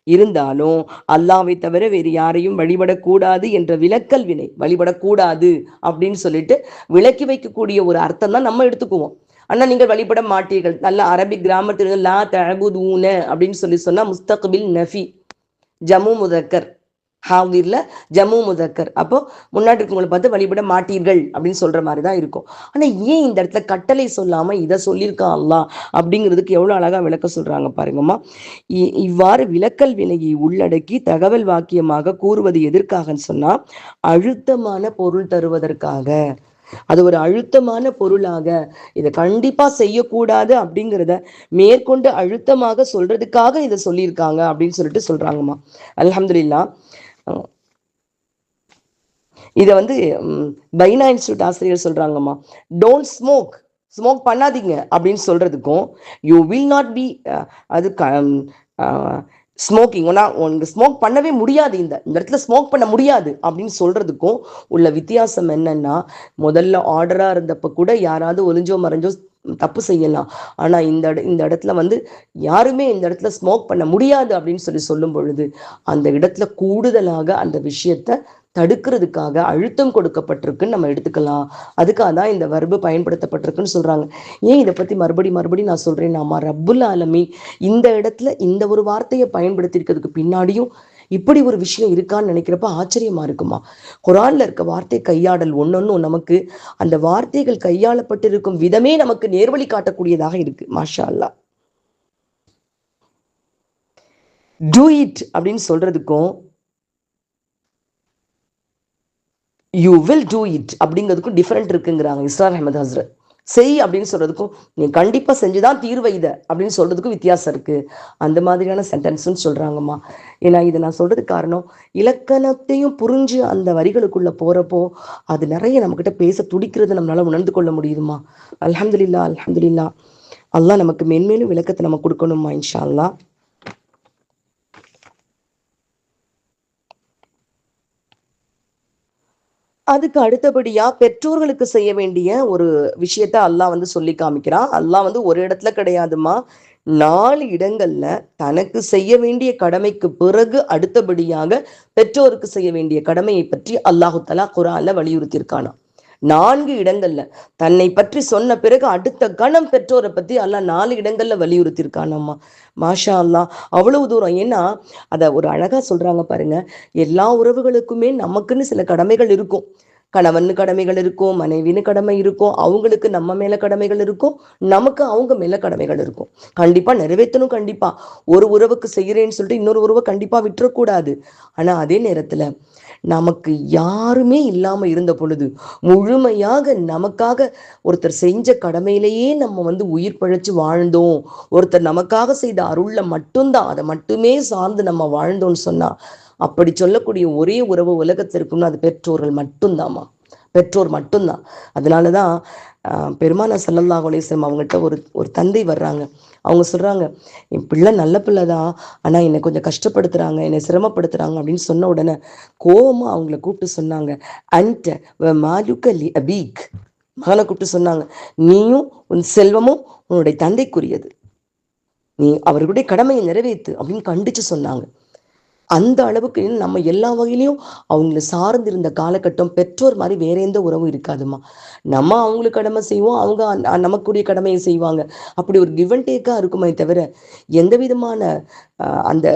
இருந்தாலும் அல்லாஹ்வை தவிர வேறு யாரையும் வழிபடக்கூடாது என்ற விலக்கல் வினை, வழிபடக்கூடாது அப்படின்னு சொல்லிட்டு விலக்கி வைக்கக்கூடிய ஒரு அர்த்தம் தான் நம்ம எடுத்துக்குவோம். ஆனா நீங்கள் வழிபட மாட்டீர்கள், நல்ல அரபிக் கிராமத்தில் லா தஅபுதூன அப்படின்னு சொன்னா முஸ்தக்பில் நஃபி, ஜமு முதக்கர், ஹாவிர்ல ஜம்மு முதக்கர். அப்போ முன்னாடி இருக்கவங்களை பார்த்து வழிபட மாட்டீர்கள் அப்படின்னு சொல்ற மாதிரி தான் இருக்கும். ஆனா ஏன் இந்த இடத்துல கட்டளை சொல்லாம இதை சொல்லியிருக்கான் அல்லாஹ் அப்படிங்கிறதுக்கு எவ்வளவு அழகா விளக்க சொல்றாங்க பாருங்கம்மா. இவ்வாறு விலக்கல் வினையை உள்ளடக்கி தகவல் வாக்கியமாக கூறுவது எதற்காகன்னு சொன்னா அழுத்தமான பொருள் தருவதற்காக. அது ஒரு அழுத்தமான பொருளாக, இதை கண்டிப்பா செய்யக்கூடாது அப்படிங்கிறத மேற்கொண்டு அழுத்தமாக சொல்றதுக்காக இதை சொல்லியிருக்காங்க அப்படின்னு சொல்லிட்டு சொல்றாங்கம்மா. அல்ஹம்துலில்லாஹ். இதை வந்து பைனா இன்ஸ்டியூட் ஆசிரியர் சொல்றாங்கம்மா, டோன்ட் ஸ்மோக் பண்ணாதீங்க அப்படின்னு சொல்றதுக்கும் யூ வில் நாட் பி அது ஸ்மோக்கிங், உனக்கு ஸ்மோக் பண்ணவே முடியாது, இந்த இடத்துல ஸ்மோக் பண்ண முடியாது அப்படின்னு சொல்றதுக்கும் உள்ள வித்தியாசம் என்னன்னா, முதல்ல ஆர்டரா இருந்தப்ப கூட யாராவது ஒளிஞ்சோ மறைஞ்சோ தப்பு செய்யலாம். ஆனா இந்த இடத்துல வந்து யாருமே இந்த இடத்துல ஸ்மோக் பண்ண முடியாது அப்படின்னு சொல்லும் பொழுது அந்த இடத்துல கூடுதலாக அந்த விஷயத்த தடுக்கிறதுக்காக அழுத்தம் கொடுக்கப்பட்டிருக்குன்னு நம்ம எடுத்துக்கலாம். அதுக்காக தான் இந்த வர்பு பயன்படுத்தப்பட்டிருக்குன்னு சொல்றாங்க. ஏன் இதை பத்தி மறுபடி நான் சொல்றேன், நாம ரப்புல் ஆலமீன் இந்த இடத்துல இந்த ஒரு வார்த்தையை பயன்படுத்தி இருக்கிறதுக்கு பின்னாடியும் இப்படி ஒரு விஷயம் இருக்கான்னு நினைக்கிறப்ப ஆச்சரியமா இருக்குமா. குரான்ல இருக்க வார்த்தை கையாடல் ஒன்னொன்னும் நமக்கு அந்த வார்த்தைகள் கையாளப்பட்டிருக்கும் விதமே நமக்கு நேர்வழி காட்டக்கூடியதாக இருக்கு. மாஷா அல்லாஹ். டூ இட் அப்படின்னு சொல்றதுக்கும் யூ வில் டூ இட் அப்படிங்கிறதுக்கும் டிஃபரெண்ட் இருக்குங்கிறாங்க இஸ்ரார் அஹமது ஹஸ்ரத். செய் அப்படின்னு சொல்றதுக்கும் நீ கண்டிப்பா செஞ்சுதான் தீர்வை இதை அப்படின்னு சொல்றதுக்கும் வித்தியாசம் இருக்கு. அந்த மாதிரியான சென்டென்ஸ்ன்னு சொல்றாங்கம்மா. ஏன்னா இதை நான் சொல்றதுக்கு காரணம், இலக்கணத்தையும் புரிஞ்சு அந்த வரிகளுக்குள்ள போறப்போ அது நிறைய நம்ம கிட்ட பேச துடிக்கிறது நம்மளால உணர்ந்து கொள்ள முடியுதுமா. அல்ஹம்துலில்லாஹ் அல்ஹம்துலில்லாஹ். அல்லாஹ் நமக்கு மென்மேலும் விளக்கத்தை நம்ம கொடுக்கணுமா இன்ஷா அல்லாஹ். அதுக்கு அடுத்தபடியா பெற்றோர்களுக்கு செய்ய வேண்டிய ஒரு விஷயத்த அல்லாஹ் வந்து சொல்லி காமிக்கிறான். அல்லாஹ் வந்து ஒரு இடத்துல கிடையாதுமா, 4 இடங்கள்ல தனக்கு செய்ய வேண்டிய கடமைக்கு பிறகு அடுத்தபடியாக பெற்றோருக்கு செய்ய வேண்டிய கடமையை பற்றி அல்லாஹு தஆலா குர்ஆன்ல வலியுறுத்தி இருக்கானா. 4 இடங்கள்ல தன்னை பற்றி சொன்ன பிறகு அடுத்த கணம் பெற்றோரை பத்தி அல்லாஹ் 4 இடங்கள்ல வலியுறுத்தி இருக்கானம்மா. மாஷா அல்லாஹ், அவ்வளவு தூரம். ஏன்னா அத ஒரு அழகா சொல்றாங்க பாருங்க, எல்லா உறவுகளுக்குமே நமக்குன்னு சில கடமைகள் இருக்கும். கணவன் கடமைகள் இருக்கும், மனைவின்னு கடமை இருக்கும், அவங்களுக்கு நம்ம மேல கடமைகள் இருக்கும், நமக்கு அவங்க மேல கடமைகள் இருக்கும். கண்டிப்பா நிறைவேற்றணும். கண்டிப்பா ஒரு உறவுக்கு செய்யறேன்னு சொல்லிட்டு இன்னொரு உறவை கண்டிப்பா விட்டுறக்கூடாது. ஆனா அதே நேரத்துல நமக்கு யாருமே இல்லாம இருந்த பொழுது முழுமையாக நமக்காக ஒருத்தர் செஞ்ச கடமையிலேயே நம்ம வந்து உயிர் பழைச்சு வாழ்ந்தோம், ஒருத்தர் நமக்காக செய்த அருள்ல மட்டும்தான் அதை மட்டுமே சார்ந்து நம்ம வாழ்ந்தோம்னு சொன்னா அப்படி சொல்லக்கூடிய ஒரே உறவு உலகத்தில் இருக்கும்னா அது பெற்றோர்கள் மட்டும்தாம்மா, பெற்றோர் மட்டும்தான். அதனாலதான் பெருமானா ஸல்லல்லாஹு அலைஹி வஸல்லம் அவங்ககிட்ட ஒரு தந்தை வர்றாங்க. அவங்க சொல்றாங்க, என் பிள்ளை நல்ல பிள்ளைதான், ஆனா என்னை கொஞ்சம் கஷ்டப்படுத்துறாங்க, என்னை சிரமப்படுத்துறாங்க அப்படின்னு சொன்ன உடனே கோவமா அவங்கள கூப்பிட்டு சொன்னாங்க, அன்ட மாலுக்க லி அபீக். மகனை கூப்பிட்டு சொன்னாங்க, நீயும் உன் செல்வமும் உன்னுடைய தந்தைக்குரியது, நீ அவர்களுடைய கடமையை நிறைவேற்று அப்படின்னு கண்டிச்சு சொன்னாங்க. அந்த அளவுக்கு நம்ம எல்லா வகையிலையும் அவங்கள சார்ந்து இருந்த காலகட்டம் பெற்றோர் மாதிரி வேற எந்த உறவும் இருக்காதுமா. நம்ம அவங்களுக்கு கடமை செய்வோம், அவங்க நமக்குரிய கடமையை செய்வாங்க. அப்படி ஒரு கிவ் அண்ட் டேக்கா இருக்குமே தவிர எந்த விதமான அந்த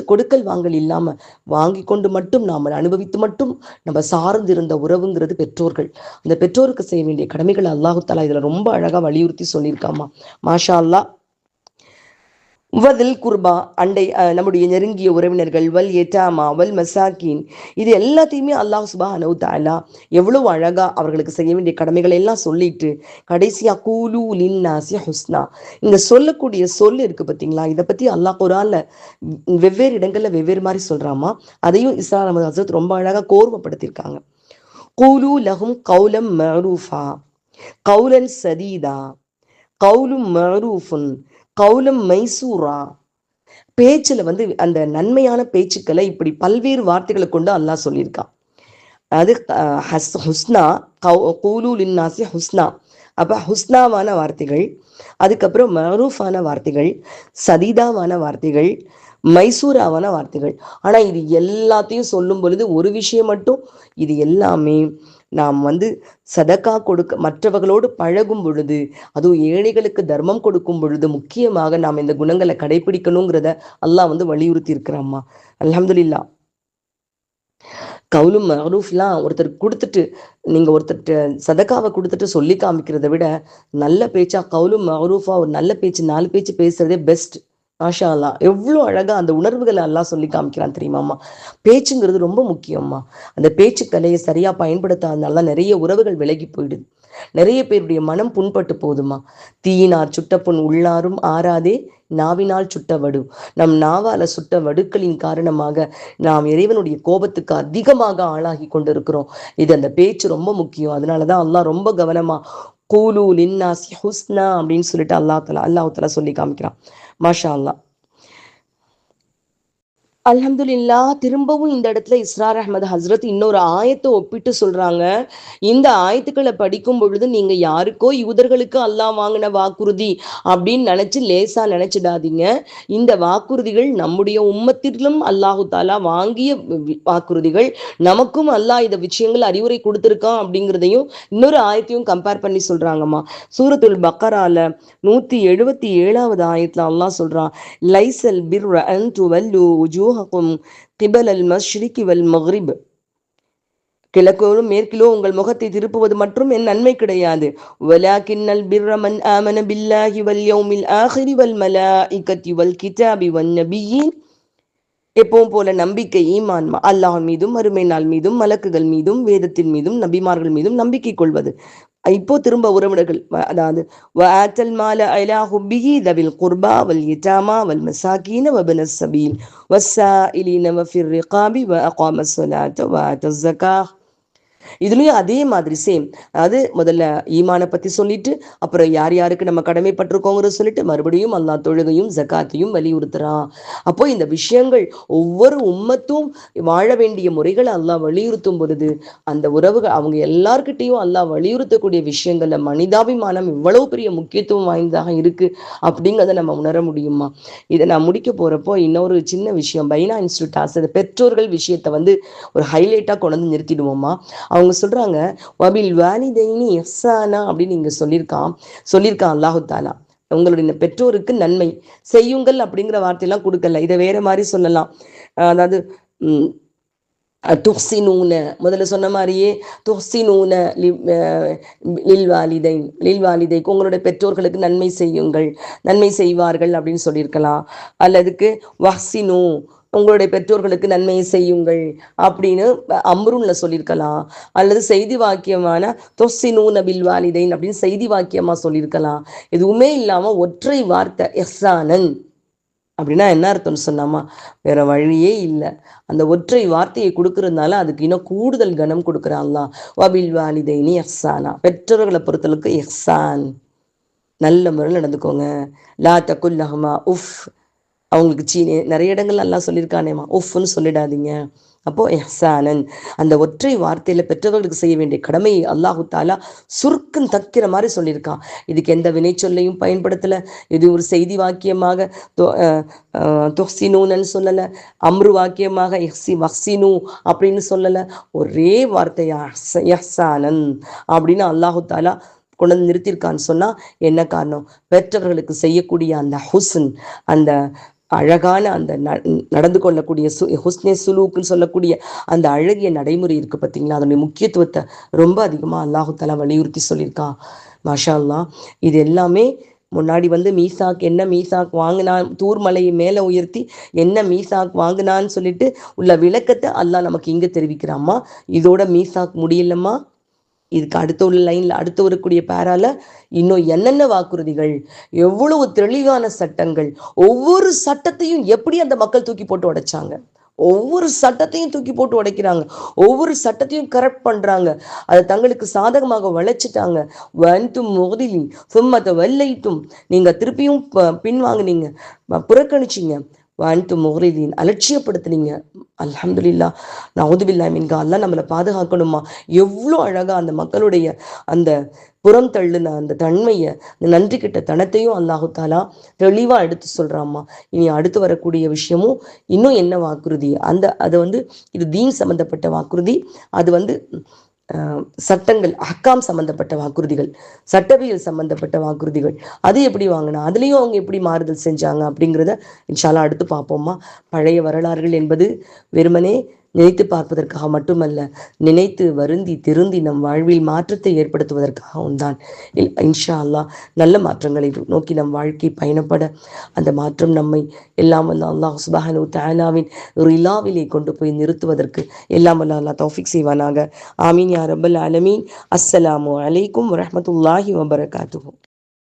கொடுக்கல் வாங்கல் இல்லாம வாங்கி கொண்டு மட்டும் நாம அனுபவித்து மட்டும் நம்ம சார்ந்து இருந்த உறவுங்கிறது பெற்றோர்கள். அந்த பெற்றோருக்கு செய்ய வேண்டிய கடமைகளை அல்லாஹு தஆலா இதுல ரொம்ப அழகா வலியுறுத்தி சொல்லியிருக்காமா. மாஷா அல்லாஹ். வதில் குர்பா, அண்டை நம்முடைய நெருங்கிய உறவினர்கள், வல் எட்டாமா வல் மசாக்கின், இது எல்லாத்தையுமே அல்லாஹ் சுப்ஹானஹு தஆலா எவ்வளவு அழகா அவர்களுக்கு செய்ய வேண்டிய கடமைகளை எல்லாம் சொல்லிட்டு கடைசியா கூலு லின்னாசி ஹுஸ்னா, இங்க சொல்லக்கூடிய சொல் இருக்கு பார்த்தீங்களா, இதை பத்தி அல்லாஹ் குர்ஆன்ல வெவ்வேறு இடங்கள்ல வெவ்வேறு மாதிரி சொல்றாமா. அதையும் இஸ்ரா அஹமது ஹசரத் ரொம்ப அழகா கோர்வப்படுத்தியிருக்காங்க. கூலு லஹும் கௌலம் மஅரூஃபா, கௌலன் சதீதா, கௌலும் மஅரூஃபுன், கௌலம் மைசூரா. பேச்சுல வந்து அந்த நன்மையான பேச்சுக்களை இப்படி பல்வேறு வார்த்தைகளை கொண்டு அல்லாஹ் சொல்லியிருக்கான். அது ஹுஸ்னா, கூலு லின்னாசி ஹுஸ்னா. அப்போ ஹுஸ்னாவான வார்த்தைகள், அதுக்கப்புறம் மரூஃபான வார்த்தைகள், சதீதாவான வார்த்தைகள், மைசூராவான வார்த்தைகள். ஆனால் இது எல்லாத்தையும் சொல்லும் பொழுது ஒரு விஷயம் மட்டும், இது எல்லாமே நாம் சதக்கா கொடுக்க மற்றவர்களோடு பழகும் பொழுது, அதுவும் ஏழைகளுக்கு தர்மம் கொடுக்கும் பொழுது முக்கியமாக நாம் இந்த குணங்களை கடைபிடிக்கணுங்கிறத அல்லாஹ் வலியுறுத்தி இருக்கிறாம்மா. அல்ஹம்துலில்லாஹ். கவுலும் மரூஃப்லாம் ஒருத்தர் கொடுத்துட்டு, நீங்கள் ஒருத்தர்கிட்ட சதக்காவை கொடுத்துட்டு சொல்லி காமிக்கிறத விட நல்ல பேச்சா கவுலும் மரூஃபா ஒரு நல்ல பேச்சு 4 பேச்சு பேசுறதே பெஸ்ட். மாஷா அல்லா, எவ்வளோ அழகா அந்த உணர்வுகளை எல்லாம் சொல்லி காமிக்கிறான் தெரியுமாம்மா. பேச்சுங்கிறது ரொம்ப முக்கியம்மா. அந்த பேச்சுக்கலையை சரியா பயன்படுத்தாதனால நிறைய உறவுகள் விலகி போயிடுது. நிறைய பேருடைய மனம் புண்பட்டு போதுமா. தீயினார் சுட்ட புண் உள்ளாரும் ஆறாதே நாவினால் சுட்ட வடு. நம் நாவால சுட்ட வடுக்களின் காரணமாக நாம் இறைவனுடைய கோபத்துக்கு அதிகமாக ஆளாகி கொண்டிருக்கிறோம். இது அந்த பேச்சு ரொம்ப முக்கியம். அதனாலதான் அல்லாஹ் ரொம்ப கவனமா கூலு லின்னாசி ஹுஸ்னா அப்படின்னு சொல்லிட்டு அல்லாஹ் தலா சொல்லி காமிக்கிறான். மாஷா அல்லா. அல்ஹம்துலில்லா. திரும்பவும் இந்த இடத்துல இஸ்ரார் அஹமது ஹஸ்ரத் இன்னொரு ஆயத்தை ஒப்பிட்டு சொல்றாங்க. இந்த ஆயத்துக்களை படிக்கும் பொழுது நீங்க யாருக்கோ யூதர்களுக்கு அல்லாஹ் வாங்கின வாக்குறுதி அப்படின்னு நினைச்சு லேசா நினைச்சிடாதீங்க. இந்த வாக்குறுதிகள் நம்முடைய உம்மத்திலும் அல்லாஹு தாலா வாங்கிய வாக்குறுதிகள். நமக்கும் அல்லாஹ் இந்த விஷயங்கள் அறிவுரை கொடுத்திருக்கான் அப்படிங்கிறதையும் இன்னொரு ஆயத்தையும் கம்பேர் பண்ணி சொல்றாங்கம்மா. சூரத்துல் பக்கரால 177வது ஆயத்துல அல்லாஹ் சொல்றான், லைசல் பிர் அன் துவல்லு கிபல் அல் மஷ்ரிகி வல் மக்ரிப். கிழக்கோடும் மேற்கிலோ உங்கள் முகத்தை திருப்புவது மற்றும் என் நன்மை கிடையாது. வலாகின்னல் பிர்ர மன் ஆமன பில்லாஹி வல் யௌமில் ஆஹிரி வல் மலாயிகத்தி வல் கிதாபி வன் நபியீன். எப்பவும் போல நம்பிக்கை, ஈமான் அல்லாஹ் மீதும் மறுமை நாள் மீதும் மலக்குகள் மீதும் வேதத்தின் மீதும் நபிமார்கள் மீதும் நம்பிக்கை கொள்வது. இப்போ திரும்ப உறவினர்கள், அதாவது வஆத்தல் மால அலா ஹுப்பிஹி தவில் குர்பா வல் யதாமா வல் மசாகீன வபனஸ் சபீல் வஸ்ஸாயிலீன வஃபிர் ரிகாபி வஅகாமஸ் ஸலாத்த வஆத்தஸ் ஸகாத். இதுலயும் அதே மாதிரி சேம். அதாவது முதல்ல ஈமான பத்தி சொல்லிட்டு, அப்புறம் யார் யாருக்கு நம்ம கடமைப்பட்டிருக்கோங்கிறத சொல்லிட்டு, மறுபடியும் அல்லாஹ் தொழுகையும் ஜகாத்தையும் வலியுறுத்துறான். அப்போ இந்த விஷயங்கள் ஒவ்வொரு உம்மத்தும் வாழ வேண்டிய முறைகளை அல்லாஹ் வலியுறுத்தும் பொழுது, அந்த உறவுகள் அவங்க எல்லார்கிட்டையும் அல்லாஹ் வலியுறுத்தக்கூடிய விஷயங்கள்ல மனிதாபிமானம் இவ்வளவு பெரிய முக்கியத்துவம் வாய்ந்ததாக இருக்கு அப்படிங்கிறத நம்ம உணர முடியுமா. இதை நான் முடிக்க போறப்போ இன்னொரு சின்ன விஷயம், பைனா இன்ஸ்டியூட் ஆசை பெற்றோர்கள் விஷயத்தை ஒரு ஹைலைட்டா கொண்டு நிறுத்திடுவோமா. அவங்க சொல்றாங்க, வபில் வாலிதைனி இஹ்சானா அப்படின்னு நீங்க சொல்லியிருக்கான் அல்லாஹு தாலா. உங்களுடைய பெற்றோருக்கு நன்மை செய்யுங்கள் அப்படிங்கிற வார்த்தையெல்லாம் கொடுக்கல. இதை வேற மாதிரி சொல்லலாம். அதாவது துஹ்சினூன, முதல்ல சொன்ன மாதிரியே துஹ்சினூன லில்வாலிதைக்கு உங்களுடைய பெற்றோர்களுக்கு நன்மை செய்யுங்கள், நன்மை செய்வார்கள் அப்படின்னு சொல்லியிருக்கலாம். அல்லதுக்கு வஹ்சினு, உங்களுடைய பெற்றோர்களுக்கு நன்மையை செய்யுங்கள் அப்படின்னு அம்ருன்ல சொல்லியிருக்கலாம். அல்லது செய்தி வாக்கியமான தொஸ்ஸினூன பில்வாலிதைன் அப்படின்னு செய்தி வாக்கியமா சொல்லியிருக்கலாம். எதுவுமே இல்லாம ஒற்றை வார்த்தை இஹ்சானன் அப்படின்னா என்ன அர்த்தம்னு சொன்னாமா, வேற வழியே இல்லை. அந்த ஒற்றை வார்த்தையை கொடுக்கறதுனால அதுக்கு இன்னும் கூடுதல் கனம் கொடுக்குறாங்களா. வபில் வாலிதைனி இஹ்சானா, பெற்றோர்களை பொறுத்தளவுக்கு இஹ்சான், நல்ல முறையில் நடந்துக்கோங்க. லா தகுல்லஹுமா உஃப், அவங்களுக்கு சீனே நிறைய இடங்கள் எல்லாம் சொல்லியிருக்கானேமா, உஃப்னு சொல்லிடாதீங்க. அப்போ இஹ்சானன், அந்த ஒற்றை வார்த்தையில பெற்றவர்களுக்கு செய்ய வேண்டிய கடமையை அல்லாஹு தாலா சுருக்கம் தக்கிற மாதிரி சொல்லியிருக்கான். இதுக்கு எந்த வினைச்சொல்லையும் பயன்படுத்தல. இது ஒரு செய்தி வாக்கியமாக தொஹ்சினூன்னு சொல்லல, அம்ரு வாக்கியமாக வஹ்சினு அப்படின்னு சொல்லல. ஒரே வார்த்தையா இஹ்சானன் அப்படின்னு அல்லாஹு தாலா கொண்டு நிறுத்தியிருக்கான்னு சொன்னா என்ன காரணம், பெற்றவர்களுக்கு செய்யக்கூடிய அந்த ஹுஸ்ன், அந்த அழகான அந்த நடந்து கொள்ளக்கூடிய ஹுஸ்னே சுலூக்குன்னு சொல்லக்கூடிய அந்த அழகிய நடைமுறை இருக்கு பார்த்தீங்களா, அதனுடைய முக்கியத்துவத்தை ரொம்ப அதிகமாக அல்லாஹு தஆலா வலியுறுத்தி சொல்லியிருக்கான். மாஷா அல்லாஹ். இது எல்லாமே முன்னாடி மீசாக் என்ன மீசாக் வாங்கினான், தூர்மலையை மேலே உயர்த்தி என்ன மீசாக் வாங்கினான்னு சொல்லிட்டு உள்ள விளக்கத்தை அல்லாஹ் நமக்கு இங்கே தெரிவிக்கிறாம்மா. இதோட மீசாக் முடியலம்மா. இதுக்கு அடுத்த உள்ள லைன்ல அடுத்து வரக்கூடிய பேரால இன்னும் என்னென்ன வாக்குறுதிகள், எவ்வளவு தெளிவான சட்டங்கள், ஒவ்வொரு சட்டத்தையும் எப்படி அந்த மக்கள் தூக்கி போட்டு உடைச்சாங்க, ஒவ்வொரு சட்டத்தையும் தூக்கி போட்டு உடைக்கிறாங்க, ஒவ்வொரு சட்டத்தையும் கரெக்ட் பண்றாங்க, அதை தங்களுக்கு சாதகமாக வளைச்சிட்டாங்க. வந்தும் முதலி சும்மத்தை வெள்ளைட்டும், நீங்க திருப்பியும் பின்வாங்கினீங்க, புறக்கணிச்சிங்க. வான்ட்டு முஹ்ரிதீன் அலட்சியப்படுத்துனீங்க. அல்ஹம்துலில்லாஹ். நவுதுபில்லாஹ் மின்கா. அல்லாஹ் நம்மளை பாதுகாக்கணுமா. எவ்வளோ அழகா அந்த மக்களுடைய அந்த புறம் தள்ளுன அந்த தன்மையை, நன்றி கிட்ட தனத்தையும் அல்லாஹு தாலா தெளிவா எடுத்து சொல்றாம்மா. இனி அடுத்து வரக்கூடிய விஷயமும் இன்னும் என்ன வாக்குறுதி, அது இது தீன் சம்பந்தப்பட்ட வாக்குறுதி. அது சட்டங்கள் அஹ்காம் சம்பந்தப்பட்ட வாக்குறுதிகள், சட்டவியல் சம்பந்தப்பட்ட வாக்குறுதிகள். அது எப்படி வாங்கினா, அதுலேயும் அவங்க எப்படி மாறுதல் செஞ்சாங்க அப்படிங்கிறத இன்ஷால்லா அடுத்து பார்ப்போம்மா. பழைய வரலாறுகள் என்பது வெறுமனே நினைத்து பார்ப்பதற்காக மட்டுமல்ல, நினைத்து வருந்தி திருந்தி நம் வாழ்வில் மாற்றத்தை ஏற்படுத்துவதற்காகவும் தான். இன்ஷா அல்லாஹ் நல்ல மாற்றங்களை நோக்கி நம் வாழ்க்கை பயணப்பட, அந்த மாற்றம் நம்மை எல்லாம் வல்ல அல்லாஹ் சுப்ஹானஹு தஆலாவின் ரிலாவிலே கொண்டு போய் நிறுத்துவதற்கு எல்லாம் வல்ல அல்லாஹ் தௌஃபீக் செய்வானாக. ஆமீன் யா ரப்பல் ஆலமீன். அஸ்ஸலாமு அலைக்கும் வரஹ்மத்துல்லாஹி வபரகாத்துஹு.